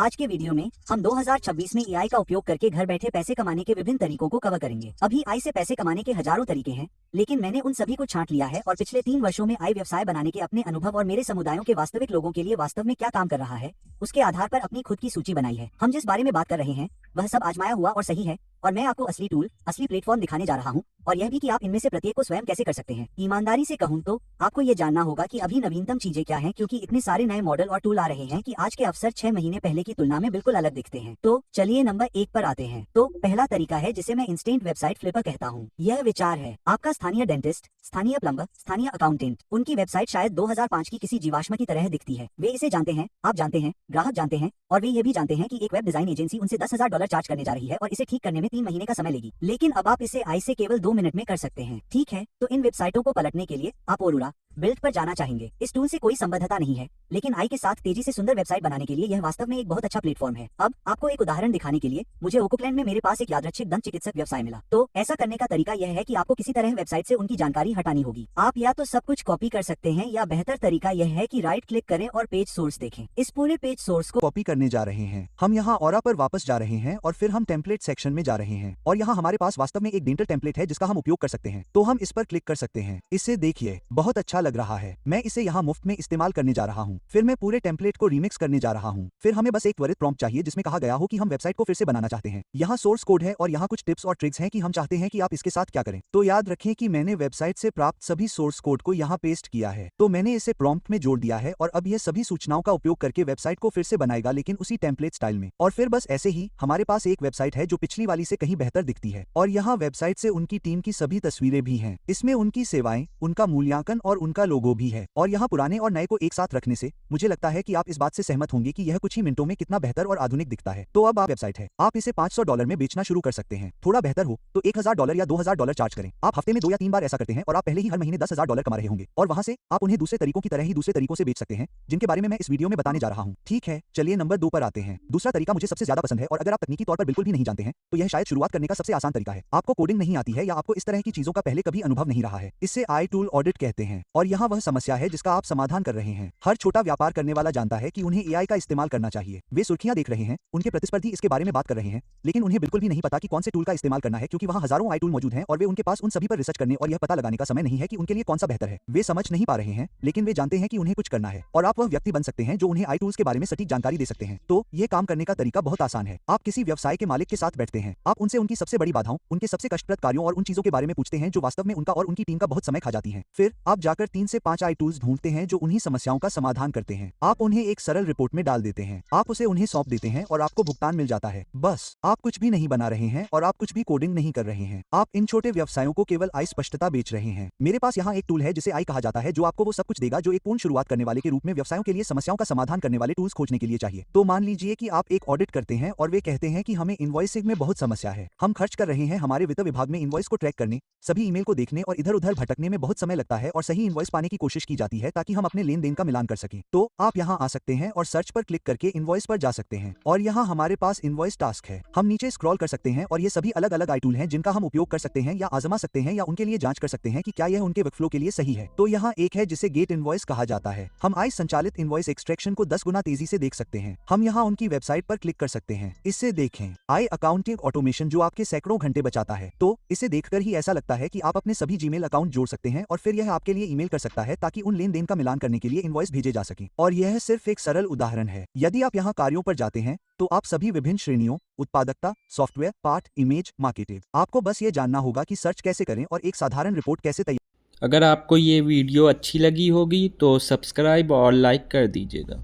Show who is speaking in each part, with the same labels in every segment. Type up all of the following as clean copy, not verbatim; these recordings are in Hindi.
Speaker 1: आज के वीडियो में हम 2026 में एआई का उपयोग करके घर बैठे पैसे कमाने के विभिन्न तरीकों को कवर करेंगे। अभी एआई से पैसे कमाने के हजारों तरीके हैं, लेकिन मैंने उन सभी को छांट लिया है और पिछले 3 वर्षों में एआई व्यवसाय बनाने के अपने अनुभव और मेरे समुदायों के वास्तविक लोगों के लिए वास्तव में क्या काम कर रहा है, उसके आधार पर अपनी खुद की सूची बनाई है। हम जिस बारे में बात कर रहे हैं वह सब आजमाया हुआ और सही है, और मैं आपको असली टूल, असली प्लेटफॉर्म दिखाने जा रहा हूं, और यह भी कि आप इनमें से प्रत्येक को स्वयं कैसे कर सकते हैं। ईमानदारी से कहूं तो आपको ये जानना होगा कि अभी नवीनतम चीजें क्या हैं, क्योंकि इतने सारे नए मॉडल और टूल आ रहे हैं कि आज के अवसर 6 महीने पहले की तुलना में बिल्कुल अलग दिखते हैं। तो चलिए नंबर 1 पर आते हैं। तो पहला तरीका है जिसे मैं इंस्टेंट वेबसाइट फ्लिपर कहता हूँ। यह विचार है, आपका स्थानीय डेंटिस्ट, स्थानीय प्लम्बर, स्थानीय अकाउंटेंट, उनकी वेबसाइट शायद 2005 की किसी जीवाश्म की तरह दिखती है। वे इसे जानते हैं, आप जानते हैं, ग्राहक जानते हैं, और वे ये भी जानते हैं कि एक वेब डिजाइन एजेंसी उनसे $10,000 चार्ज करने जा रही है और इसे ठीक करने में 3 महीने का समय लेगी। लेकिन अब आप इसे आई से केवल 2 मिनट में कर सकते हैं। ठीक है, तो इन वेबसाइटों को पलटने के लिए आप ओरूरा बिल्ड पर जाना चाहेंगे। इस टूल से कोई संबद्धता नहीं है, लेकिन आई के साथ तेजी से सुंदर वेबसाइट बनाने के लिए यह वास्तव में एक बहुत अच्छा प्लेटफॉर्म है। अब आपको एक उदाहरण दिखाने के लिए मुझे ओकलैंड में मेरे पास एक यादृच्छिक दंत चिकित्सक व्यवसाय मिला। तो ऐसा करने का तरीका यह है कि आपको किसी तरह वेबसाइट से उनकी जानकारी हटानी होगी। आप या तो सब कुछ कॉपी कर सकते हैं, या बेहतर तरीका यह है कि राइट क्लिक करें और पेज सोर्स देखें। इस पूरे पेज सोर्स को
Speaker 2: कॉपी करने जा रहे हैं। हम यहाँ ऑरा पर वापस जा रहे हैं और फिर हम टेम्पलेट सेक्शन में जा रहे हैं, और यहाँ हमारे पास वास्तव में एक डेंटल टेम्पलेट है जिसका हम उपयोग कर सकते हैं। तो हम इस पर क्लिक कर सकते हैं। इसे देखिए, बहुत अच्छा लग रहा है। मैं इसे यहाँ मुफ्त में इस्तेमाल करने जा रहा हूँ। फिर मैं पूरे टेम्पलेट को रिमिक्स करने जा रहा हूँ। फिर हमें बस एक त्वरित प्रॉम्प्ट चाहिए जिसमें कहा गया हो कि हम वेबसाइट को फिर से बनाना चाहते हैं। यहाँ सोर्स कोड है और यहाँ कुछ टिप्स और ट्रिक्स हैं कि हम चाहते हैं कि आप इसके साथ क्या करें। तो याद रखें कि मैंने वेबसाइट से प्राप्त सभी सोर्स कोड को यहाँ पेस्ट किया है। तो मैंने इसे प्रॉम्प्ट में जोड़ दिया है और अब यह सभी सूचनाओं का उपयोग करके वेबसाइट को फिर से बनाएगा, लेकिन उसी टेम्पलेट स्टाइल में। और फिर बस ऐसे ही हमारे पास एक वेबसाइट है जो पिछली वाली से कहीं बेहतर दिखती है, और यहाँ वेबसाइट से उनकी टीम की सभी तस्वीरें भी हैं। इसमें उनकी सेवाएं, उनका मूल्यांकन और उनका लोगो भी है। और यहाँ पुराने और नए को एक साथ रखने से मुझे लगता है कि आप इस बात से सहमत होंगे कि यह कुछ ही मिनटों में कितना बेहतर और आधुनिक दिखता है। तो अब आप वेबसाइट है, आप इसे $500 में बेचना शुरू कर सकते हैं। थोड़ा बेहतर हो तो $1,000 या $2,000 चार्ज करें। आप हफ्ते में 2 या 3 बार ऐसा करते हैं और आप पहले ही हर महीने $10,000 कमा रहे होंगे, और वहां से आप उन्हें दूसरे तरीकों की तरह ही दूसरे तरीकों से बेच सकते हैं जिनके बारे में मैं इस वीडियो में बताने जा रहा हूं। ठीक है, चलिए नंबर 2 पर आते हैं। दूसरा तरीका मुझे सबसे ज्यादा पसंद है, और अगर आप तकनीकी तौर पर बिल्कुल भी नहीं जानते हैं तो यह शायद शुरुआत करने का सबसे आसान तरीका है। आपको कोडिंग नहीं आती है या आपको इस तरह की चीजों का पहले कभी अनुभव नहीं रहा है। इससे आई टूल ऑडिट कहते हैं, और यहाँ वह समस्या है जिसका आप समाधान कर रहे हैं। हर छोटा व्यापार करने वाला जानता है कि उन्हें एआई का इस्तेमाल करना चाहिए। वे सुर्खियां देख रहे हैं, उनके प्रतिस्पर्धी इसके बारे में बात कर रहे हैं, लेकिन उन्हें बिल्कुल भी नहीं पता कि कौन से टूल का इस्तेमाल करना है, क्योंकि वहां हजारों आई टूल मौजूद हैं और वे उनके पास उन सभी पर रिसर्च करने और यह पता लगाने का समय नहीं है कि उनके लिए कौन सा बेहतर है। वे समझ नहीं पा रहे हैं, लेकिन वे जानते हैं कि उन्हें कुछ करना है, और आप वह व्यक्ति बन सकते हैं जो उन्हें आई टूल्स के बारे में सटीक जानकारी दे सकते हैं। तो ये काम करने का तरीका बहुत आसान है। आप किसी व्यवसाय के मालिक के साथ बैठते हैं, आप उनसे उनकी सबसे बड़ी बाधाओं, उनके सबसे कष्टप्रद कार्यों और उन चीजों के बारे में पूछते हैं जो वास्तव में उनका और उनकी टीम का बहुत समय खा जाती हैं। फिर आप जाकर 3 से 5 आई टूल्स ढूंढते हैं जो उन्हीं समस्याओं का समाधान करते हैं। आप उन्हें एक सरल रिपोर्ट में डाल देते हैं, आप उसे उन्हें सौंप देते हैं और आपको भुगतान मिल जाता है। बस आप कुछ भी नहीं बना रहे हैं और आप कुछ भी कोडिंग नहीं कर रहे हैं। आप इन छोटे व्यवसायों को केवल आई स्पष्टता बेच रहे हैं। मेरे पास यहाँ एक टूल है जिसे आई कहा जाता है, जो आपको वो सब कुछ देगा जो एक पूर्ण शुरुआत करने वाले के रूप में व्यवसायों के लिए समस्याओं का समाधान करने वाले टूल्स खोजने के लिए चाहिए। तो मान लीजिए कि आप एक ऑडिट करते हैं और वे कहते हैं कि हमें इनवॉइसिंग में बहुत समस्या है। हम खर्च कर रहे हैं, हमारे वित्त विभाग में इनवॉइस को ट्रैक करने, सभी ईमेल को देखने और इधर उधर भटकने में बहुत समय लगता है, और सही इनवॉइस पाने की कोशिश की जाती है ताकि हम अपने लेन देन का मिलान कर सकें। तो आप यहाँ आ सकते हैं और सर्च पर क्लिक करके इनवॉइस पर जा सकते हैं, और यहाँ हमारे पास इनवॉइस टास्क है। हम नीचे स्क्रॉल कर सकते हैं और ये सभी अलग अलग आई टूल हैं जिनका हम उपयोग कर सकते हैं या आजमा सकते हैं, या उनके लिए जांच कर सकते हैं कि क्या यह उनके वर्कफ्लो के लिए सही है। तो यहाँ एक है जिसे गेट इनवॉइस कहा जाता है। हम आई संचालित इनवॉइस एक्सट्रैक्शन को 10 गुना तेजी से देख सकते हैं। हम यहाँ उनकी वेबसाइट पर क्लिक कर सकते हैं। इससे देखें, आई अकाउंटिंग ऑटोमेशन जो आपके सैकड़ों घंटे बचाता है। तो इसे देखकर ही ऐसा लगता है कि आप अपने सभी जीमेल अकाउंट जोड़ सकते हैं, और फिर यह आपके लिए ईमेल कर सकता है ताकि उन लेन देन का मिलान करने के लिए इनवॉइस भेजे जा सके। और यह सिर्फ एक सरल उदाहरण है। यदि आप यहाँ कार्यों पर जाते हैं तो आप सभी विभिन्न श्रेणियों, उत्पादकता, सॉफ्टवेयर, पाठ, इमेज, मार्केटिंग, आपको बस ये जानना होगा कि सर्च कैसे करें और एक साधारण रिपोर्ट कैसे तैयार।
Speaker 3: अगर आपको ये वीडियो अच्छी लगी होगी तो सब्सक्राइब और लाइक कर दीजिएगा।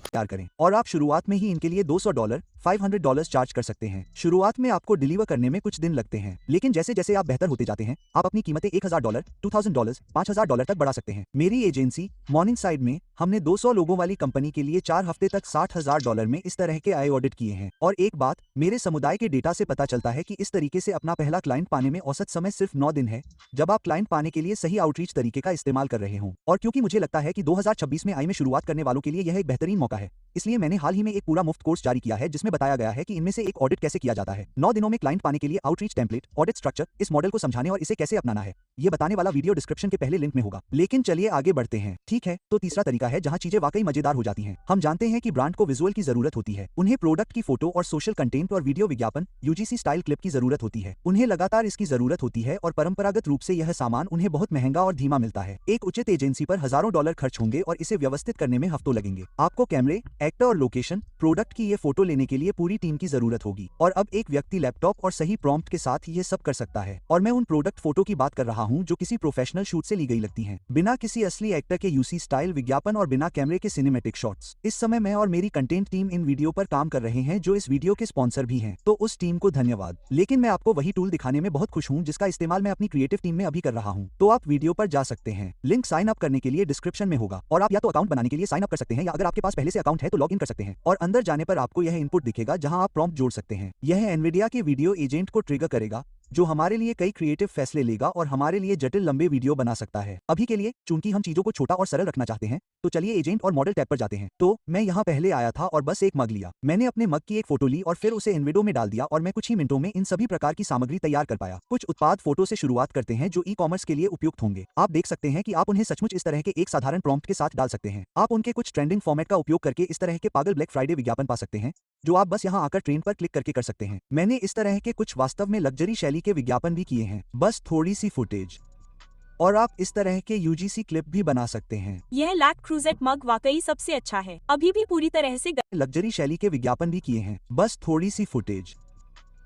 Speaker 2: तैयार करें, और आप शुरुआत में ही इनके लिए $200, $500 चार्ज कर सकते हैं। शुरुआत में आपको डिलीवर करने में कुछ दिन लगते हैं, लेकिन जैसे जैसे आप बेहतर होते जाते हैं आप अपनी कीमतें $1,000, $2,000, $5,000 तक बढ़ा सकते हैं। मेरी एजेंसी मॉर्निंगसाइड में हमने 200 लोगों वाली कंपनी के लिए 4 हफ्ते तक $60,000 में इस तरह के आई ऑडिट किए हैं। और एक बात मेरे समुदाय के डेटा से पता चलता है कि इस तरीके से अपना पहला क्लाइंट पाने में औसत समय सिर्फ 9 दिन है, जब आप क्लाइंट पाने के लिए सही आउटरीच तरीके का इस्तेमाल कर रहे हों। और क्योंकि मुझे लगता है कि 2026 में आई में शुरुआत करने वालों के लिए यह एक बेहतरीन मौका है, इसलिए मैंने हाल ही में एक पूरा मुफ्त कोर्स जारी किया है जिसमें बताया गया है कि इनमें से एक ऑडिट कैसे किया जाता है। 9 दिनों में क्लाइंट पाने के लिए आउटरीच टेम्पलेट, ऑडिट स्ट्रक्चर, इस मॉडल को समझाने और इसे कैसे अपनाना है, ये बताने वाला वीडियो डिस्क्रिप्शन के पहले लिंक में होगा। लेकिन चलिए आगे बढ़ते हैं। ठीक है, तो तीसरा तरीका है जहां चीजें वाकई मजेदार हो जाती हैं। हम जानते हैं कि ब्रांड को विजुअल की जरूरत होती है, उन्हें प्रोडक्ट की फोटो और सोशल कंटेंट और वीडियो विज्ञापन यूजीसी स्टाइल क्लिप की जरूरत होती है। उन्हें लगातार इसकी जरूरत होती है और परंपरागत रूप से यह सामान उन्हें बहुत महंगा और धीमा मिलता है। एक उचित एजेंसी पर हजारों डॉलर खर्च होंगे और इसे व्यवस्थित करने में हफ्तों लगेंगे। आपको कैमरे, एक्टर और लोकेशन, प्रोडक्ट की ये फोटो लेने के लिए पूरी टीम की जरूरत होगी और अब एक व्यक्ति लैपटॉप और सही प्रॉम्प्ट के साथ ये सब कर सकता है। और मैं उन प्रोडक्ट फोटो की बात कर रहा हूँ जो किसी प्रोफेशनल शूट से ली गई लगती हैं, बिना किसी असली एक्टर के यूसी स्टाइल विज्ञापन और बिना कैमरे के सिनेमैटिक शॉट्स। इस समय मैं और मेरी कंटेंट टीम इन वीडियो पर काम कर रहे हैं जो इस वीडियो के स्पॉन्सर भी हैं, तो उस टीम को धन्यवाद। लेकिन मैं आपको वही टूल दिखाने में बहुत खुश हूँ जिसका इस्तेमाल मैं अपनी क्रिएटिव टीम में अभी कर रहा हूँ। तो आप वीडियो पर जा सकते हैं, लिंक साइन अप करने के लिए डिस्क्रिप्शन में होगा और आप या तो अकाउंट बनाने के लिए साइन अप कर सकते हैं या अगर आपके पास पहले से अकाउंट है तो लॉग इन कर सकते हैं और अंदर जाने पर आपको यह इनपुट दिखेगा जहां आप प्रॉम्प्ट जोड़ सकते हैं। यह एनवीडिया के वीडियो एजेंट को ट्रिगर करेगा जो हमारे लिए कई क्रिएटिव फैसले लेगा और हमारे लिए जटिल लंबे वीडियो बना सकता है। अभी के लिए चूंकि हम चीजों को छोटा और सरल रखना चाहते हैं तो चलिए एजेंट और मॉडल टैब पर जाते हैं। तो मैं यहाँ पहले आया था और बस एक मग लिया। मैंने अपने मग की एक फोटो ली और फिर उसे एनविडो में डाल दिया और मैं कुछ ही मिनटों में इन सभी प्रकार की सामग्री तैयार कर पाया। कुछ उत्पाद फोटो से शुरुआत करते हैं जो ई-कॉमर्स के लिए उपयुक्त होंगे। आप देख सकते हैं कि आप उन्हें सचमुच इस तरह के एक साधारण प्रॉम्प्ट के साथ डाल सकते हैं। आप उनके कुछ ट्रेंडिंग फॉर्मेट का उपयोग करके इस तरह के पागल ब्लैक फ्राइडे विज्ञापन पा सकते हैं जो आप बस यहाँ आकर ट्रेन पर क्लिक करके कर सकते हैं। मैंने इस तरह के कुछ वास्तव में लग्जरी शैली के विज्ञापन भी किए हैं, बस थोड़ी सी फुटेज, और आप इस तरह के यूजीसी क्लिप भी बना सकते हैं।
Speaker 4: यह लैक क्रूजेट मग वाकई सबसे अच्छा है, अभी भी पूरी तरह से
Speaker 2: लग्जरी शैली के विज्ञापन भी किए हैं, बस थोड़ी सी फुटेज,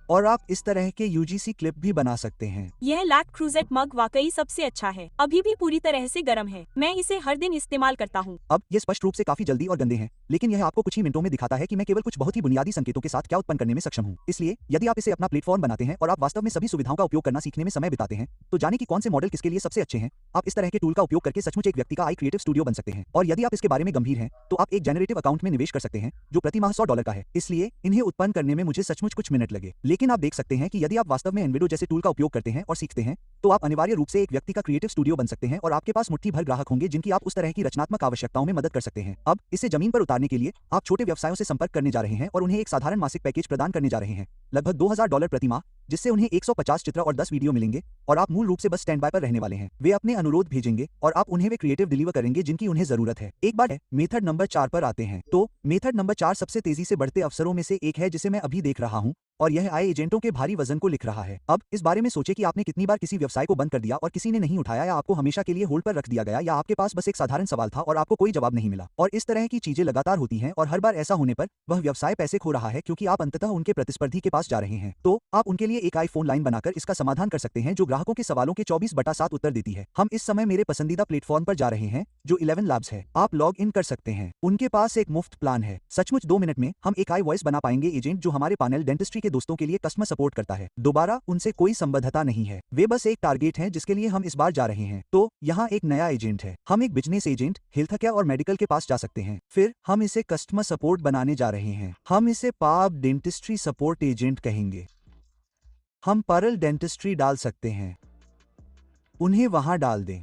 Speaker 2: और आप इस तरह के यूजीसी क्लिप भी बना सकते हैं।
Speaker 4: यह लैक क्रूजेट मग वाकई सबसे अच्छा है, अभी भी पूरी तरह से गर्म है, मैं इसे हर दिन इस्तेमाल करता हूँ।
Speaker 2: अब ये स्पष्ट रूप से काफी जल्दी और गंदे हैं, लेकिन यह आपको कुछ ही मिनटों में दिखाता है कि मैं केवल कुछ बहुत ही बुनियादी संकेतों के साथ क्या उत्पन्न करने में सक्षम हूँ। इसलिए यदि आप इसे अपना प्लेटफॉर्म बनाते हैं और आप वास्तव में सभी सुविधाओं का उपयोग करना सीखने में समय बिताते हैं तो जाने कि कौन से मॉडल किसके लिए सबसे अच्छे हैं, आप इस तरह के टूल का उपयोग करके सचमुच एक व्यक्ति का आई क्रिएटिव स्टूडियो बन सकते हैं। और यदि आप इसके बारे में गंभीर हैं तो आप एक जेनरेटिव अकाउंट में निवेश कर सकते हैं जो प्रति माह $100 का है। इसलिए इन्हें उत्पन्न करने में मुझे सचमुच कुछ मिनट लगे, लेकिन आप देख सकते हैं कि यदि आप वास्तव में एनविडो जैसे टूल का उपयोग करते हैं और सीखते हैं तो आप अनिवार्य रूप से एक व्यक्ति का क्रिएटिव स्टूडियो बन सकते हैं और आपके पास मुट्ठी भर ग्राहक होंगे जिनकी आप उस तरह की रचनात्मक आवश्यकताओं में मदद कर सकते हैं। अब इसे जमीन पर उतारने के लिए आप छोटे व्यवसायों से संपर्क करने जा रहे हैं और उन्हें एक साधारण मासिक पैकेज प्रदान करने जा रहे हैं, लगभग $2000 प्रति माह, जिससे उन्हें 150 चित्र और 10 वीडियो मिलेंगे और आप मूल रूप से बस स्टैंड बाय पर रहने वाले हैं। वे अपने अनुरोध भेजेंगे और आप उन्हें वे क्रिएटिव डिलीवर करेंगे जिनकी उन्हें जरूरत है। एक बार मेथड नंबर 4 पर आते हैं तो मेथड नंबर 4 सबसे तेजी से बढ़ते अवसरों में से एक है जिसे मैं अभी देख रहा हूं और यह आय एजेंटों के भारी वजन को लिख रहा है। अब इस बारे में सोचे कि आपने कितनी बार किसी व्यवसाय को बंद कर दिया और किसी ने नहीं उठाया या आपको हमेशा के लिए होल्ड पर रख दिया गया या आपके पास बस एक साधारण सवाल था और आपको कोई जवाब नहीं मिला। और इस तरह की चीजें लगातार होती हैं और हर बार ऐसा होने पर वह व्यवसाय पैसे खो रहा है क्योंकि आप अंततः उनके प्रतिस्पर्धी के पास जा रहे हैं। तो आप उनके लिए एक आईफोन लाइन बनाकर इसका समाधान कर सकते हैं जो ग्राहकों के सवालों के 24/7 उत्तर देती है। हम इस समय मेरे पसंदीदा प्लेटफॉर्म पर जा रहे हैं जो 11 लैब्स है। आप लॉग इन कर सकते हैं। उनके पास एक मुफ्त प्लान है। सचमुच 2 मिनट में हम एक आई वॉइस बना पाएंगे एजेंट जो हमारे पैनल डेंटिस्ट्री के दोस्तों के लिए कस्टमर सपोर्ट करता है। दोबारा उनसे कोई संबद्धता नहीं है, वे बस एक टारगेट हैं जिसके लिए हम इस बार जा रहे हैं। तो यहाँ एक नया एजेंट है। हम एक बिजनेस एजेंट, हेल्थ केयर और मेडिकल के पास जा सकते हैं। फिर हम इसे कस्टमर सपोर्ट बनाने जा रहे हैं। हम इसे पाब डेंटिस्ट्री सपोर्ट एजेंट कहेंगे। हम परल डेंटिस्ट्री डाल सकते हैं, उन्हें वहां डाल दें।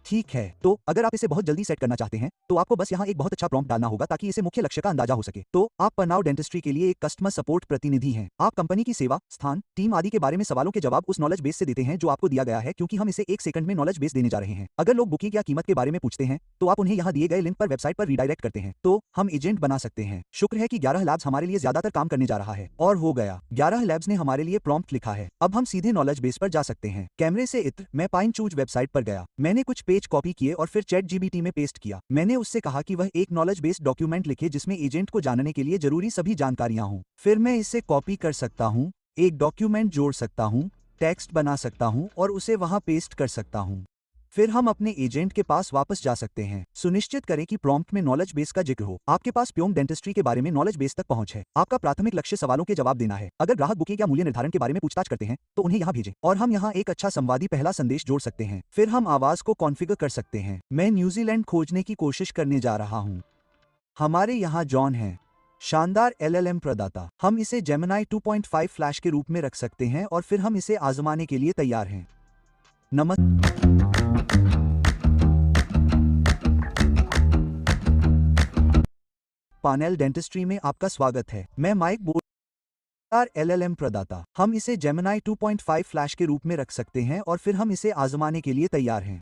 Speaker 2: ठीक है, तो अगर आप इसे बहुत जल्दी सेट करना चाहते हैं तो आपको बस यहाँ एक बहुत अच्छा प्रॉम्प्ट डालना होगा ताकि इसे मुख्य लक्ष्य का अंदाजा हो सके। तो आप परनाउ डेंटिस्ट्री के लिए एक कस्टमर सपोर्ट प्रतिनिधि हैं। आप कंपनी की सेवा, स्थान, टीम आदि के बारे में सवालों के जवाब उस नॉलेज बेस से देते हैं जो आपको दिया गया है क्योंकि हम इसे 1 सेकंड में नॉलेज बेस देने जा रहे हैं। अगर लोग बुकिंग या कीमत के बारे में पूछते हैं तो आप उन्हें यहाँ दिए गए लिंक पर वेबसाइट पर रीडायरेक्ट करते हैं। तो हम एजेंट बना सकते हैं। शुक्र है कि 11 लैब्स हमारे लिए ज्यादातर काम करने जा रहा है और हो गया। 11 लैब्स ने हमारे लिए प्रॉम्प्ट लिखा है। अब हम सीधे नॉलेज बेस पर जा सकते हैं। कैमरे से इत्र, मैं पाइन चूज वेबसाइट पर गया। मैंने कुछ पेज कॉपी किए और फिर ChatGPT में पेस्ट किया। मैंने उससे कहा कि वह एक नॉलेज बेस्ड डॉक्यूमेंट लिखे जिसमें एजेंट को जानने के लिए जरूरी सभी जानकारियां हों। फिर मैं इसे कॉपी कर सकता हूं, एक डॉक्यूमेंट जोड़ सकता हूं, टेक्स्ट बना सकता हूं और उसे वहां पेस्ट कर सकता हूं। फिर हम अपने एजेंट के पास वापस जा सकते हैं। सुनिश्चित करें कि प्रॉम्प्ट में नॉलेज बेस का जिक्र हो। आपके पास प्योंग डेंटिस्ट्री के बारे में नॉलेज बेस तक पहुंच है। आपका प्राथमिक लक्ष्य सवालों के जवाब देना है। अगर ग्राहक बुकिंग या मूल्य निर्धारण के बारे में पूछताछ करते हैं तो उन्हें यहाँ भेजें और हम यहाँ एक अच्छा संवादी पहला संदेश जोड़ सकते हैं। फिर हम आवाज को कॉन्फ़िगर कर सकते हैं। मैं न्यूजीलैंड खोजने की कोशिश करने जा रहा हूँ। हमारे यहाँ जॉन है, शानदार LLM प्रदाता। हम इसे जेमिनी 2.5 फ्लैश के रूप में रख सकते हैं और फिर हम इसे आजमाने के लिए तैयार हैं। पानेल डेंटिस्ट्री में आपका स्वागत है। मैं माइक बोल LLM प्रदाता। हम इसे जेमिनी 2.5 फ्लैश के रूप में रख सकते हैं और फिर हम इसे आजमाने के लिए तैयार हैं।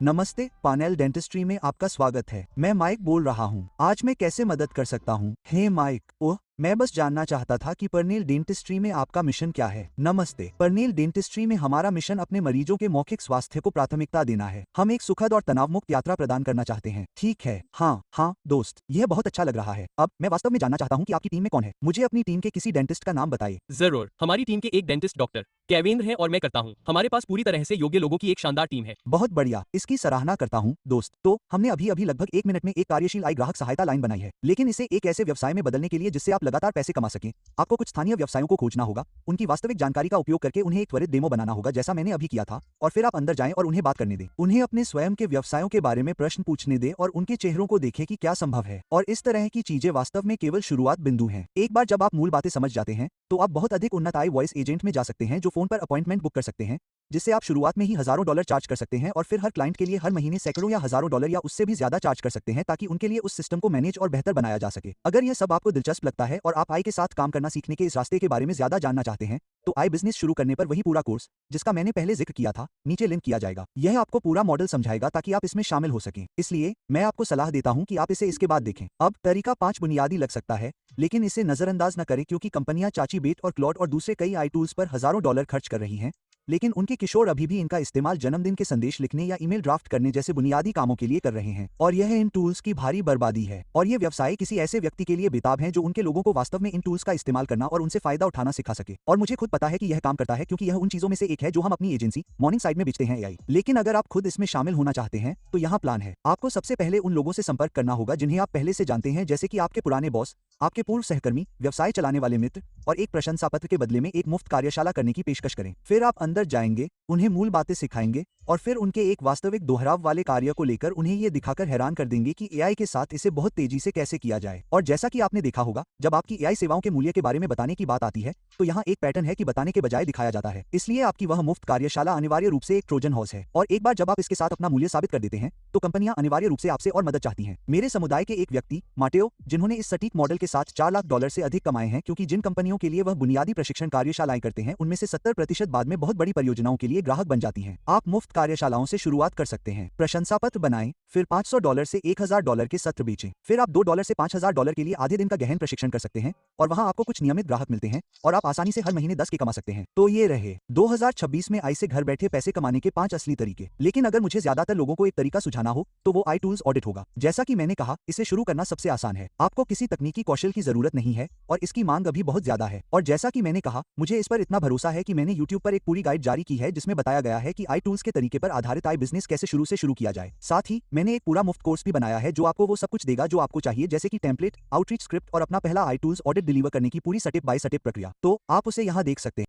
Speaker 2: नमस्ते, पानेल डेंटिस्ट्री में आपका स्वागत है। मैं माइक बोल रहा हूँ। आज मैं कैसे मदद कर सकता हूँ? हे माइक, ओह, मैं बस जानना चाहता था कि परनेल डेंटिस्ट्री में आपका मिशन क्या है। नमस्ते, परनेल डेंटिस्ट्री में हमारा मिशन अपने मरीजों के मौखिक स्वास्थ्य को प्राथमिकता देना है। हम एक सुखद और तनाव मुक्त यात्रा प्रदान करना चाहते हैं। ठीक है, हाँ दोस्त, यह बहुत अच्छा लग रहा है। अब मैं वास्तव में जानना चाहता हूँ कि आपकी टीम में कौन है। मुझे अपनी टीम के किसी डेंटिस्ट का नाम बताइए।
Speaker 5: जरूर, हमारी टीम के एक डेंटिस्ट डॉक्टर केविंद्र है और मैं करता हूँ। हमारे पास पूरी तरह से योग्य लोगों की एक शानदार टीम है।
Speaker 2: बहुत बढ़िया, इसकी सराहना करता हूँ दोस्त। तो हमने अभी लगभग 1 मिनट में एक कार्यशील आई ग्राहक सहायता लाइन बनाई है, लेकिन इसे एक ऐसे व्यवसाय में बदलने के लिए जिससे आप लगातार पैसे कमा सकें। आपको कुछ स्थानीय व्यवसायों को खोजना होगा, उनकी वास्तविक जानकारी का उपयोग करके उन्हें एक त्वरित डेमो बनाना होगा, जैसा मैंने अभी किया था, और फिर आप अंदर जाएं और उन्हें बात करने दें। उन्हें अपने स्वयं के व्यवसायों के बारे में प्रश्न पूछने दें और उनके चेहरों को देखें कि क्या संभव है। और इस तरह की चीजें वास्तव में केवल शुरुआत बिंदु हैं। एक बार जब आप मूल बातें समझ जाते हैं, तो आप बहुत अधिक उन्नत आई वॉइस एजेंट में जा सकते हैं, जो फोन पर अपॉइंटमेंट बुक कर सकते हैं, जिससे आप शुरुआत में ही हजारों डॉलर चार्ज कर सकते हैं और फिर हर क्लाइंट के लिए हर महीने सैकड़ों या हजारों डॉलर या उससे भी ज्यादा चार्ज कर सकते हैं, ताकि उनके लिए उस सिस्टम को मैनेज और बेहतर बनाया जा सके। अगर यह सब आपको दिलचस्प लगता है और आप आई के साथ काम करना सीखने के इस रास्ते के बारे में ज्यादा जानना चाहते हैं, तो आई बिजनेस शुरू करने पर वही पूरा कोर्स, जिसका मैंने पहले जिक्र किया था, नीचे लिंक किया जाएगा। यह आपको पूरा मॉडल समझाएगा ताकि आप इसमें शामिल हो सकें। इसलिए मैं आपको सलाह देता हूं कि आप इसे इसके बाद देखें। अब तरीका 5 बुनियादी लग सकता है, लेकिन इसे नजरअंदाज न करें, क्योंकि कंपनियां चाची बेट और क्लॉड और दूसरे कई आई टूल्स पर हजारों डॉलर खर्च कर रही हैं, लेकिन उनके किशोर अभी भी इनका इस्तेमाल जन्मदिन के संदेश लिखने या ईमेल ड्राफ्ट करने जैसे बुनियादी कामों के लिए कर रहे हैं। और यह इन टूल्स की भारी बर्बादी है। और ये व्यवसाय किसी ऐसे व्यक्ति के लिए बेताब हैं जो उनके लोगों को वास्तव में इन टूल्स का इस्तेमाल करना और उनसे फायदा उठाना सिखा सके। और मुझे खुद पता है कि यह काम करता है, क्योंकि यह उन चीजों में से एक है जो हम अपनी एजेंसी मॉर्निंग साइड में बेचते हैं AI। लेकिन अगर आप खुद इसमें शामिल होना चाहते हैं, तो यहाँ प्लान है। आपको सबसे पहले उन लोगों से संपर्क करना होगा जिन्हें आप पहले से जानते हैं, जैसे कि आपके पुराने बॉस, आपके पूर्व सहकर्मी, व्यवसाय चलाने वाले मित्र, और एक प्रशंसा पत्र के बदले में एक मुफ्त कार्यशाला करने की पेशकश करें। फिर आप अंदर जाएंगे, उन्हें मूल बातें सिखाएंगे और फिर उनके एक वास्तविक दोहराव वाले कार्य को लेकर उन्हें यह दिखाकर हैरान कर देंगे कि AI के साथ इसे बहुत तेजी से कैसे किया जाए। और जैसा कि आपने देखा होगा, जब आपकी AI सेवाओं के मूल्य के बारे में बताने की बात आती है, तो यहाँ एक पैटर्न है कि बताने के बजाय दिखाया जाता है। इसलिए आपकी वह मुफ्त कार्यशाला अनिवार्य रूप से एक ट्रोजन हॉर्स है। और एक बार जब आप इसके साथ अपना मूल्य साबित कर देते हैं, तो कंपनियां अनिवार्य रूप से आपसे और मदद चाहती हैं। मेरे समुदाय के एक व्यक्ति माटेओ, जिन्होंने इस सटीक मॉडल के साथ $4 लाख से अधिक कमाए हैं, क्योंकि जिन कंपनियों के लिए वह बुनियादी प्रशिक्षण कार्यशालाएं करते हैं, उनमें से 70% बाद में बहुत बड़ी परियोजनाओं के लिए ग्राहक बन जाती हैं। आप मुफ्त कार्यशालाओं से शुरुआत कर सकते हैं। प्रशंसा पत्र बनाएं, फिर $500 से $1000 के सत्र बेचें। फिर आप $2 से $5000 के लिए आधे दिन का गहन प्रशिक्षण कर सकते हैं, और वहां आपको कुछ नियमित ग्राहक मिलते हैं और आप आसानी से हर महीने 10 के कमा सकते हैं। तो ये रहे 2026 में आई से घर बैठे पैसे कमाने के 5 असली तरीके। लेकिन अगर मुझे ज्यादातर लोगों को एक तरीका सुझाना हो, तो वो आई टूल्स ऑडिट होगा। जैसा कि मैंने कहा, इसे शुरू करना सबसे आसान है। आपको किसी तकनीकी कौशल की जरूरत नहीं है और इसकी मांग अभी बहुत ज्यादा है। और जैसा कि मैंने कहा, मुझे इस पर इतना भरोसा है कि मैंने YouTube पर एक पूरी गाइड जारी की है, जिसमें बताया गया है कि आई टूल्स के तरीके पर आधारित आई बिजनेस कैसे शुरू किया जाए। साथ ही मैंने एक पूरा मुफ्त कोर्स भी बनाया है, जो आपको वो सब कुछ देगा जो आपको चाहिए, जैसे कि टेम्पलेट, आउटरीच स्क्रिप्ट और अपना पहला आई टूल्स ऑडिट डिलीवर करने की पूरी स्टेप बाय स्टेप प्रक्रिया। तो आप उसे यहाँ देख सकते हैं।